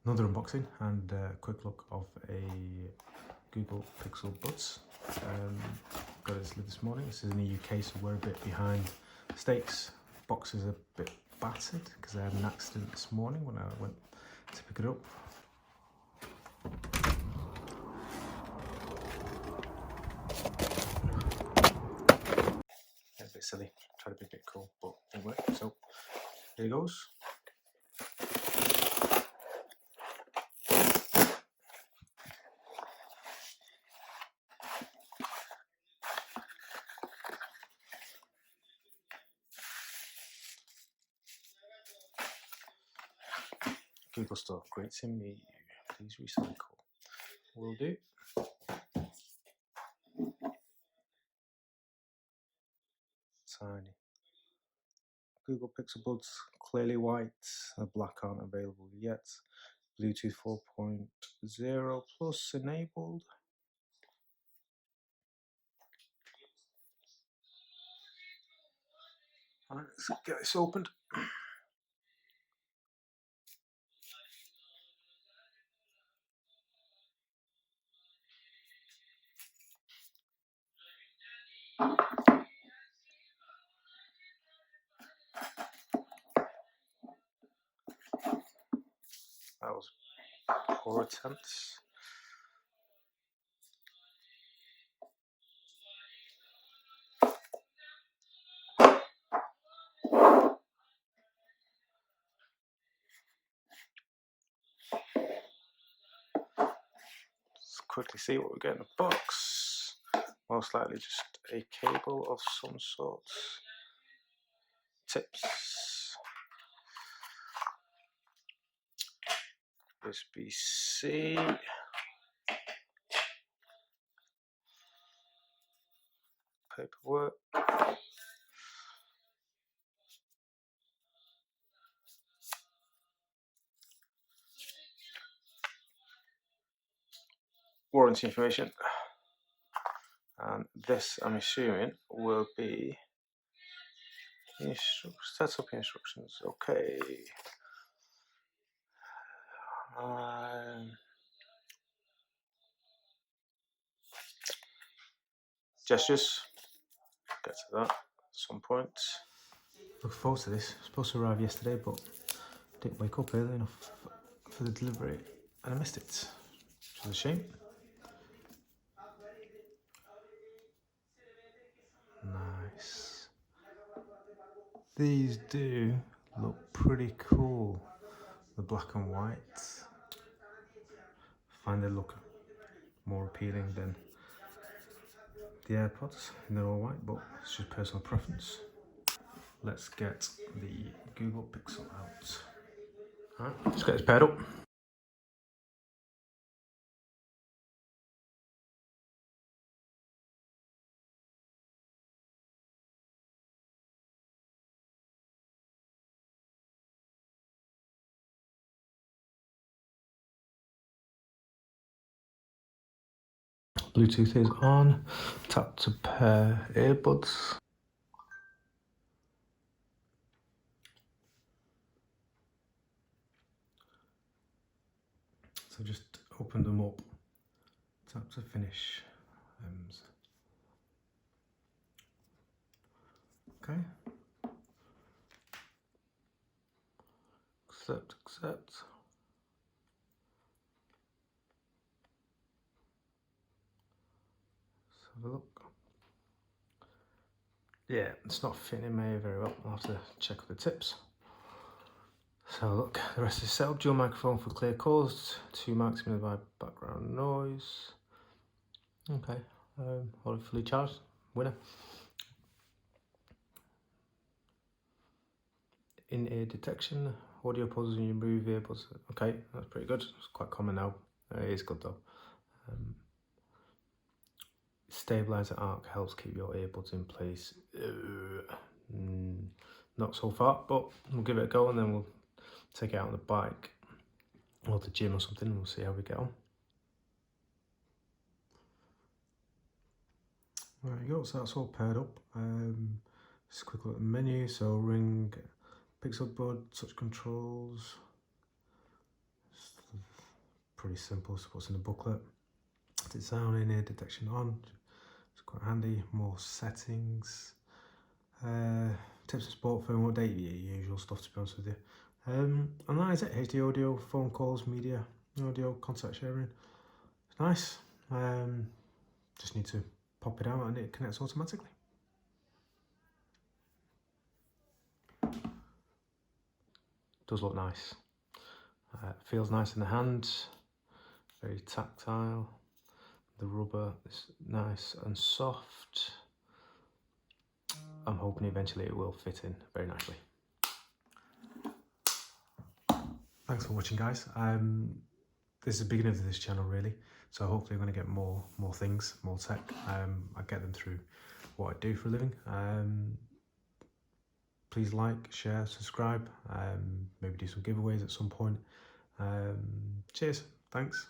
Another unboxing and a quick look of a Google Pixel Buds. Got it this morning. This is in the UK, so we're a bit behind the States. Box is a bit battered because I had an accident this morning when I went to pick it up. It's a bit silly, try to be a bit cool, but anyway, so here it goes. Google Store, great to meet you. Please recycle. Will do. Tiny. Google Pixel Buds, clearly white. The black aren't available yet. Bluetooth 4.0 plus enabled. Alright, let's get this opened. That was poor attempts. Let's quickly see what we get in the box. Most likely just a cable of some sort. Tips. USB-C. Paperwork. Warranty information. And this, I'm assuming, will be setup instructions. Okay. Gestures. Get to that at some point. Looking forward to this. Supposed to arrive yesterday, but didn't wake up early enough for the delivery, and I missed it, which is a shame. Nice. These do look pretty cool. The black and white. I find they look more appealing than the AirPods. They're all white, but it's just personal preference. Let's get the Google Pixel out. Alright, let's get this paired up. Bluetooth is on. Tap to pair earbuds. So just open them up. Tap to finish. Okay. Accept. Let's have a look. Yeah, it's not fitting in my ear very well. I'll have to check the tips. So look, the rest is set up. Dual microphone for clear calls. 2 mics minimize background noise. Okay, already fully charged. Winner. In-ear detection. Audio pauses when you move earbuds. Okay, that's pretty good. It's quite common now. It is good though. Stabilizer arc helps keep your earbuds in place. Not so far, but we'll give it a go and then we'll take it out on the bike or the gym or something and we'll see how we get on. There you go, so that's all paired up. Just a quick look at the menu. So ring, Pixel Bud, touch controls, pretty simple, so what's in the booklet. It's sound in ear detection on, it's quite handy. More settings, tips for sport, phone update, your usual stuff to be honest with you. And that is it. HD audio, phone calls, media, audio, contact sharing. It's nice. Just need to pop it out and it connects automatically. Does look nice. Feels nice in the hand, very tactile. The rubber is nice and soft. I'm hoping eventually it will fit in very nicely. Thanks for watching, guys. This is the beginning of this channel really, so hopefully I'm going to get more things, more tech. I get them through what I do for a living. Please like, share, subscribe, maybe do some giveaways at some point. Cheers, thanks.